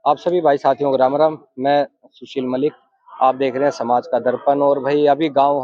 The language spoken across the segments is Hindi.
आप सभी भाई साथियों को राम राम। मैं सुशील मलिक। आप देख रहे हैं समाज का दर्पण। और भाई अभी गांव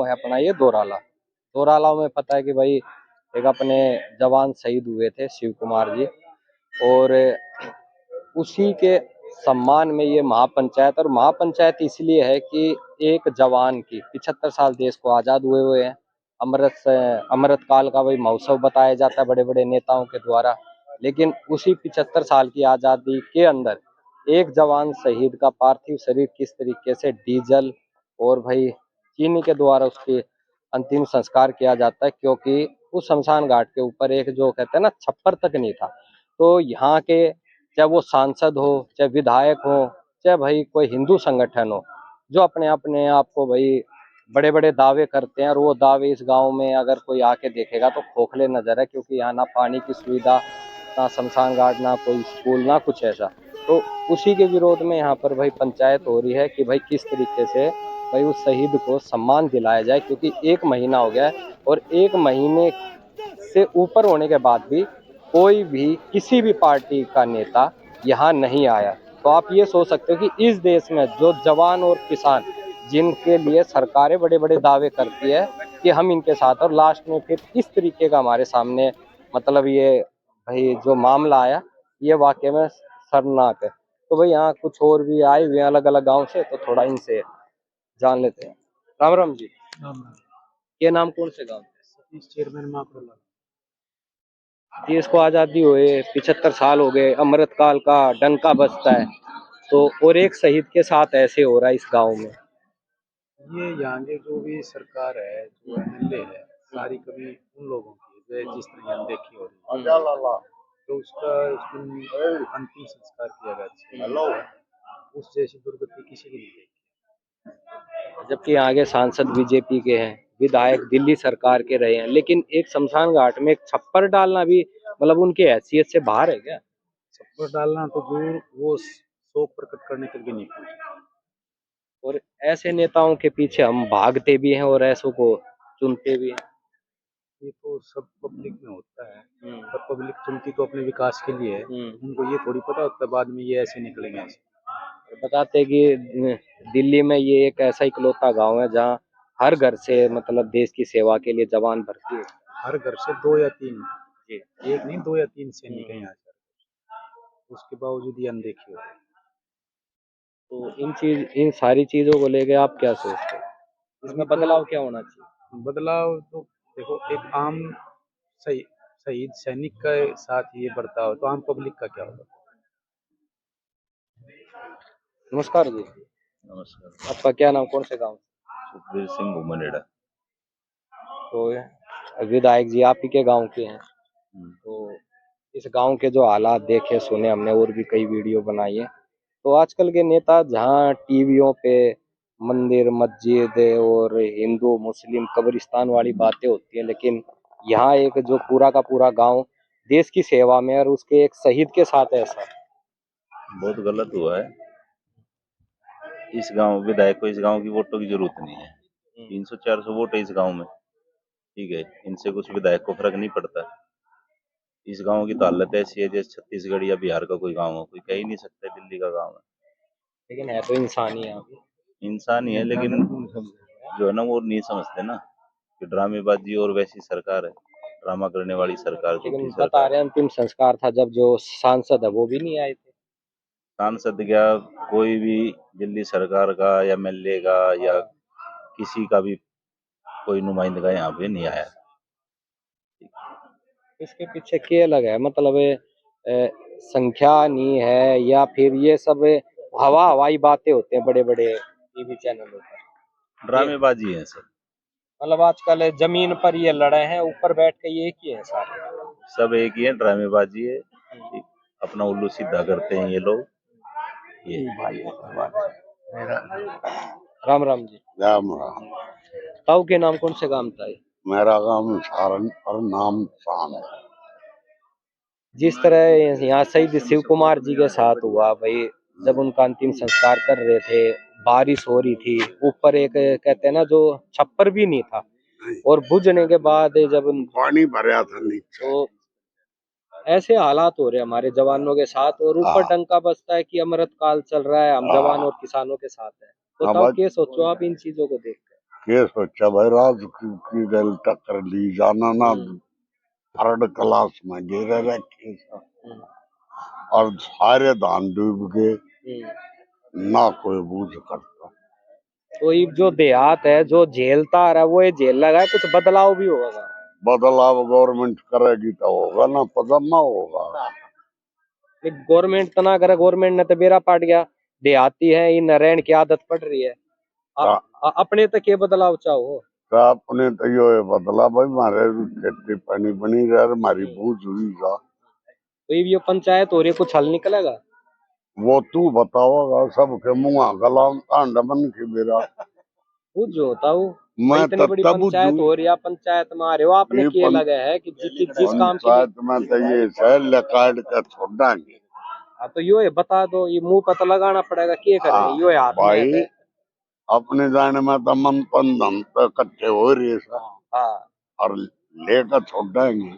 है अपना ये दोराला। दोराला में पता है कि भाई एक अपने जवान शहीद हुए थे शिव कुमार जी। और उसी के सम्मान में ये महापंचायत। और महापंचायत इसलिए है कि एक जवान की 75 साल देश को आजाद हुए हैं। अमृत काल का वही महोत्सव बताया जाता है बड़े बड़े नेताओं के द्वारा। लेकिन उसी 75 साल की आजादी के अंदर एक जवान शहीद का पार्थिव शरीर किस तरीके से डीजल और भाई चीनी के द्वारा उसके अंतिम संस्कार किया जाता है, क्योंकि उस शमशान घाट के ऊपर एक जो कहते हैं ना छप्पर तक नहीं था। तो यहाँ के चाहे वो सांसद हो, चाहे विधायक हो, चाहे भाई कोई हिंदू संगठन हो, जो अपने अपने आप को भाई बड़े बड़े दावे करते हैं। और वो दावे इस गांव में अगर कोई आके देखेगा तो खोखले नजर है, क्योंकि यहाँ ना पानी की सुविधा, ना शमशान घाट, ना कोई स्कूल, ना कुछ ऐसा। तो उसी के विरोध में यहाँ पर भाई पंचायत हो रही है कि भाई किस तरीके से भाई उस शहीद को सम्मान दिलाया जाए, क्योंकि 1 महीना हो गया है। और 1 महीने से ऊपर होने के बाद भी कोई भी किसी भी पार्टी का नेता यहाँ नहीं आया। तो आप ये सोच सकते हो कि इस देश में जो जवान और किसान, जिनके लिए सरकारें बड़े बड़े दावे करती है कि हम इनके साथ, और लास्ट में फिर इस तरीके का हमारे सामने मतलब ये भाई जो मामला आया, ये वाकई में शर्मनाक है। तो भाई यहाँ कुछ और भी आए हुए हैं अलग अलग गांव से, तो थोड़ा इनसे जान लेते हैं। राम राम जी। राम। ये नाम कौन से गांव? सतीश चेयरमैन माकरोला। देश को आजादी हुए 75 साल हो गए, अमृत काल का डंका बजता है, तो और एक शहीद के साथ ऐसे हो रहा है इस गांव में। ये यहाँ के जो भी सरकार है, जो एमएलए है, सारी कभी उन लोगों की है जो जिस तरह अनदेखी हो रही है, तो उसका उसमें अंतिम संस्कार किया गया है। उस जैसी दुर्गति किसी की नहीं देखी। जबकि आगे सांसद बीजेपी के हैं, विधायक दिल्ली सरकार के रहे हैं, लेकिन एक शमशान घाट में एक छप्पर डालना भी मतलब उनकी हैसियत से बाहर है क्या? छप्पर डालना तो दूर, वो शोक प्रकट करने तक भी नहीं पहुंचा। और ऐसे नेताओं के पीछे हम भागते भी हैं और ऐसों को चुनते भी हैं। ये तो सब पब्लिक में होता है, पर पब्लिक चुनती तो अपने विकास के लिए है। उनको ये थोड़ी पता होता है बाद में ये ऐसे निकलेंगे ऐसे। बताते हैं कि दिल्ली में ये एक ऐसा इकलौता गांव है जहां हर घर से मतलब देश की सेवा के लिए जवान भर्ती है। हर घर से 2 या 3, जी। एक नहीं 2 या 3 सैनिक हैं यहाँ पर, उसके बावजूद ये अनदेखी हो रही है। तो इन सारी चीजों को लेके आप क्या सोचते हैं, इसमें बदलाव क्या होना चाहिए? बदलाव तो देखो, एक आम सही शहीद सैनिक के साथ ये बर्ताव तो आम पब्लिक का क्या होगा। नमस्कार जी। नमस्कार। आपका क्या नाम, कौन से गांव? सुखबीर सिंह घुमनेड़ा। तो विधायक जी आप ही के गांव के हैं। तो इस गांव के जो हालात देखे सुने हमने, और भी कई वीडियो बनाई है। तो आजकल के नेता जहां टीवियों पे मंदिर मस्जिद और हिंदू मुस्लिम कब्रिस्तान वाली बातें होती है, लेकिन यहाँ एक जो पूरा का पूरा गांव देश की सेवा में और उसके एक शहीद के साथ ऐसा। बहुत गलत हुआ है। इस गांव विधायक को इस गांव की वोटों की जरूरत नहीं है। 300-400 वोट है इस गांव में, ठीक है, इनसे कुछ विधायक को फर्क नहीं पड़ता। इस गांव की तो हालत ऐसी है जैसे छत्तीसगढ़ या बिहार का कोई गांव हो, कोई कह ही नहीं सकता दिल्ली का गांव है। लेकिन है तो इंसान ही यहाँ पे। इंसान ही है, लेकिन जो है ना वो नहीं समझते ना कि ड्रामेबाजी और वैसी सरकार है, ड्रामा करने वाली सरकार, झूठी लेकिन बता सरकार। रहे हैं अंतिम संस्कार था जब जो सांसद है वो भी नहीं आए थे। सांसद क्या, कोई भी दिल्ली सरकार का या एमएलए का या किसी का भी कोई नुमाइंदा यहाँ पे नहीं आया। इसके पीछे क्या लगा है, मतलब संख्या नहीं है या फिर ये सब हवाई बातें होते हैं बड़े बड़े टीवी चैनलों पर। ये ड्रामेबाजी है सब। मतलब आजकल जमीन पर ये लड़े हैं, ऊपर बैठ के ये किए हैं सारे। सब एक ही है, ड्रामेबाजी है। अपना उल्लू सीधा करते हैं ये लोग। ये भाई राम राम जी। राम राम। ताऊ के नाम कौन से गांव था ये? मेरा गांव सारण और नाम शान है। जिस तरह यहाँ शहीद शिव कुमार जी के साथ हुआ भाई, जब उनका अंतिम संस्कार कर रहे थे, बारिश हो रही थी, ऊपर एक कहते हैं ना जो छप्पर भी नहीं था, और बुझने के बाद जब पानी भरा था नीचे। तो ऐसे हालात हो रहे हमारे जवानों के साथ, और ऊपर हाँ। डंका बजता है कि अमृत काल चल रहा है, हम हाँ। जवान और किसानों के साथ है। तो हाँ बताओ भाई, क्या सोचो आप इन चीजों को देख कर। ये सोचा भाई राज की गल टक्कर ली जाना ना, थर्ड क्लास में गिरे रखे हम्म, और सारे धान डूब गए, हम्म। ना कोई बूझ करता। तो ये जो देहात है जो झेलता आ रहा है वो ये झेल लगा है, कुछ बदलाव भी होगा। बदलाव गवर्नमेंट करेगी तो होगा ना, पदम ना होगा। गवर्नमेंट तो ना करे, गवर्नमेंट ने तो बेरा पाट गया। देहाती है इन रहन की आदत पड़ रही है। का, अपने तक ये बदलाव चाहो। का अपने तो यो है बदला भाई, मारे खेती पानी बनी रहे, हमारी बूझ हुई जा। तो ये पंचायत हो रही है, कुछ हल निकलेगा? वो तू बताओगा, सबके मुंह गलाम कांड बन के मेरा। कुछ जो होता हूँ भाई, मैं इतनी बड़ी तब पंचायत हो रही है, पंचायत में आ रहे हो आपने, ये किए लगे है कि जिस काम के लिए। पंचायत में तो ये शैल काट के छोड़ेंगे। हाँ तो यो है, बता दो, ये मुंह पर तो लगाना पड़ेगा, क्या करे, हाँ यो है हाथ में है भाई, अपने जाने में तो मन पन धन तो इकट्ठे हो रही है सब, हाँ। और लेकर छोड़ेंगे।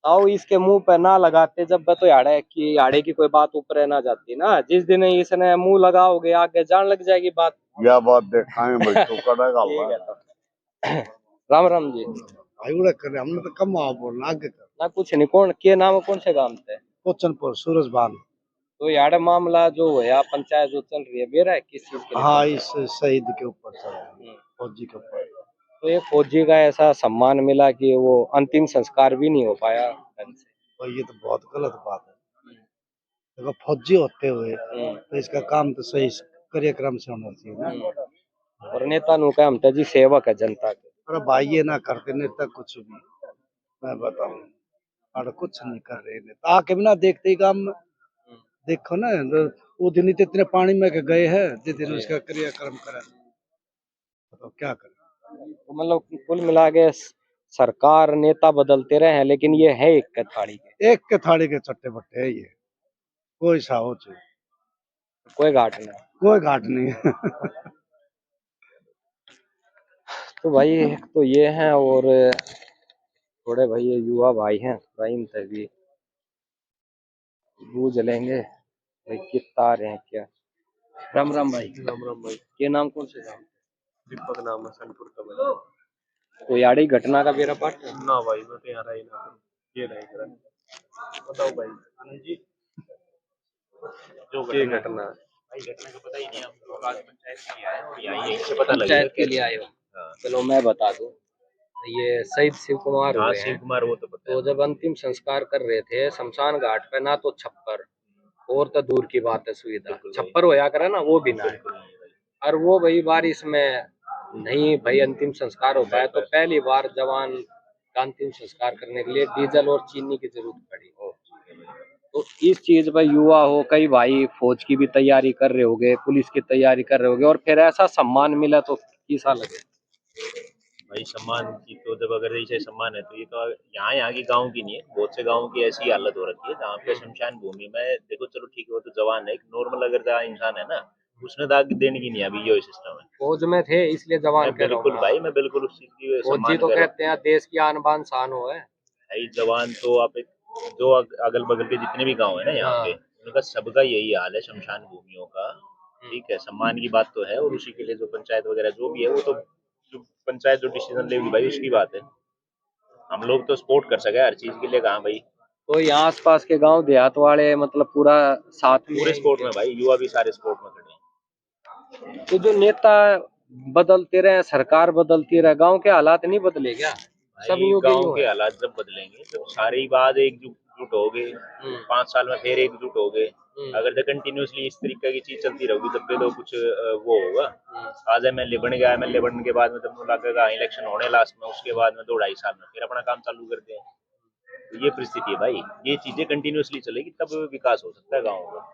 आओ इसके मुंह पे ना लगाते जब तो याड़े की कोई बात ऊपर ना जाती ना, जिस दिन इसने मुंह लगाओगे आगे जान लग जाएगी बात। यह बात देखाएं भाई तो करेगा ठीक है तो। राम राम जी। आयुड़ा करे हमने तो कम आओ बोलना आगे कर। ना कुछ नहीं, कौन के नाम है, कौन से गांव से? कोचनपुर सूरज बांध। तो यार मामला जो है या पंचायत जो चल रही है बेरा है किस चीज के लिए हाँ, चल रहा इस शहीद के ऊपर सर, है? फौजी के ऊपर। तो एक फौजी का ऐसा सम्मान मिला कि वो अंतिम संस्कार भी नहीं हो पाया ढंग से। और ये तो बहुत गलत बात है। देखो फौजी होते हुए हम्म, तो इसका काम तो सही कार्यक्रम से होना चाहिए ना। और नेता नु का हम तो जी सेवक है जनता के। अरे भाई ये ना करते नेता कुछ भी, मैं बताऊं, और कुछ नहीं कर रहे नेता, आके भी ना देखते ही काम में। देखो ना, वो दिन ही तो इतने पानी में के गए हैं, जिस दिन उसका क्रियाक्रम करा, तो क्या करें। तो मतलब कुल मिला के सरकार नेता बदलते रहे हैं, लेकिन ये है एक थाली के, एक के थाली के चट्टे बट्टे है ये, कोई सा हो चाहिए, कोई घाट नहीं। कोई घाट नहीं है। तो भाई एक तो ये है, और थोड़े भाई ये युवा भाई हैं भाई, इनसे भी बूझ लेंगे भाई कितना आ रहे हैं क्या। राम राम भाई। राम राम भाई। ये नाम कौन से नाम? दीपक नाम है, सनपुर का भाई। तो याड़ी घटना का बेरा पाठ है? ना भाई, मैं तो यहाँ रही ना करूं, ये रही करा। बताओ भाई। हाँ जी। जो ये घटना भाई घटना का पता ही नहीं, हम लोग आज पंचायत के लिए आए और यहाँ यहीं से पता लगेगा पंचायत के लिए आए हो? हाँ। चलो मैं बता दूं, ये शहीद शिव कुमार हाँ हुए शिव हैं। कुमार वो तो पता है। तो जब अंतिम संस्कार कर रहे थे शमशान घाट पे, ना तो छप्पर, और तो दूर की बात है सुविधा, बिल्कुल भाई। छप्पर होया करे ना वो भी ना है। बिल्कुल नहीं भाई। और वो भाई बारिश में नहीं भाई अंतिम संस्कार हो पाया, तो पहली बार जवान का अंतिम संस्कार करने के लिए डीजल और चीनी की जरूरत पड़ी। तो इस चीज पर युवा हो, कई भाई फौज की भी तैयारी कर रहे होगे, पुलिस की तैयारी कर रहे होगे, और फिर ऐसा सम्मान मिला तो कैसा लगे? भाई सम्मान की तो जब अगर ऐसे सम्मान है तो ये तो यहाँ की गांव की नहीं है, बहुत से गांव की ऐसी हालत हो रखी है जहाँ पे शमशान भूमि में देखो, चलो ठीक है वो तो जवान है, एक नॉर्मल अगर जहाँ इंसान है ना, उसने दाग देने की नहीं, अभी ये सिस्टम है। फौज में थे इसलिए जवान मैं कह रहा बिल्कुल हूँ। भाई, मैं बिल्कुल उस चीज की फौजी सम्मान तो कर रहा हूँ कहते हैं देश की आन बान शान हो है। भाई। जवान तो आप एक जो अगल बगल के जितने भी गांव है ना यहाँ पे, उनका सबका यही हाल है शमशान भूमियों का। ठीक है, सम्मान की बात तो है, और उसी के लिए जो पंचायत वगैरह जो भी है वो तो जो पंचायत जो डिसीजन लेगी भाई उसकी बात है। हम लोग तो सपोर्ट कर सके हर चीज के लिए, कहाँ भाई। तो यहाँ आसपास के गांव देहात वाले मतलब पूरा साथ में पूरे सपोर्ट में भाई, युवा भी सारे सपोर्ट में खड़े हैं। तो जो नेता बदलते रहे, सरकार बदलती रहे, गांव के हालात नहीं बदले क्या? सब भाई यूं के गांव यूं के है। हालात जब बदलेंगे जब सारे ही बात एकजुट हो गए, 5 साल में फिर एकजुट हो गए। अगर जो कंटिन्यूसली इस तरीके की चीज चलती रहेगी तब भी तो कुछ वो होगा। आज एमएलए बन गया, एमएलए बनने के बाद में जब लगेगा इलेक्शन होने लास्ट में, उसके बाद में 2-2.5 साल में फिर अपना काम चालू करते हैं। तो ये परिस्थिति है भाई, ये चीजें कंटिन्यूसली चलेगी तब विकास हो सकता है गाँव का।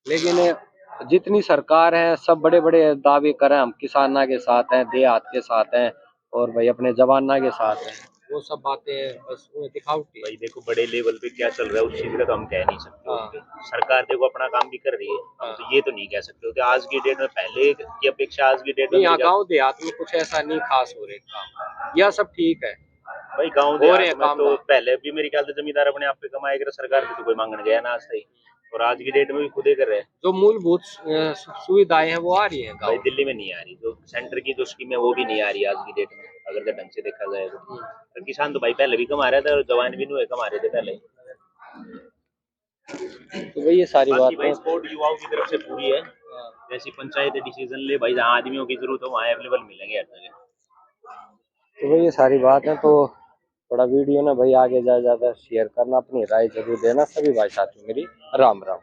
लेकिन जितनी सरकार है सब बड़े बड़े दावे करें, हम किसाना के साथ हैं, देहात के साथ हैं, और भाई अपने जवाना के साथ हैं, वो सब बातें बस उन्हें दिखावटी है। भाई देखो बड़े लेवल पे क्या चल रहा है उस चीज का तो हम कह नहीं सकते। हाँ। सरकार देखो अपना काम भी कर रही है, हम तो ये तो नहीं कह सकते कि आज की डेट में पहले की अपेक्षा आज की डेट में नहीं, यहाँ मेरी गाँव देहात में कुछ ऐसा नहीं खास हो रहा काम, यह सब ठीक है। भाई गांव हो रहे देहात हैं में काम तो धाम। पहले भी मेरी ख्याल से जमींदार अपने आप पे कमाए कर, सरकार से तो कोई मांगने गया ना आज तक, और आज की डेट में भी खुद ही कर रहे हैं। जो मूलभूत सुविधाएं हैं वो आ रही हैं भाई गाँव। दिल्ली में नहीं आ रही, जो सेंटर की जो स्कीम है वो भी नहीं आ रही आज की डेट में, अगर तो ढंग से देखा जाए तो किसान तो भाई पहले भी कमा रहे थे और जवान भी नहीं कमा रहे थे पहले। तो भाई ये सारी बाकी भाई बातें। सपोर्ट युवाओं की तरफ से पूरी है, जैसी पंचायत डिसीजन ले भाई, जहाँ आदमियों की जरूरत हो वहाँ अवेलेबल मिलेंगे हर जगह। तो भाई ये सारी बातें तो थोड़ा वीडियो ना भाई आगे जा ज्यादा शेयर करना, अपनी राय जरूर देना। सभी भाई साथियों मेरी राम राम।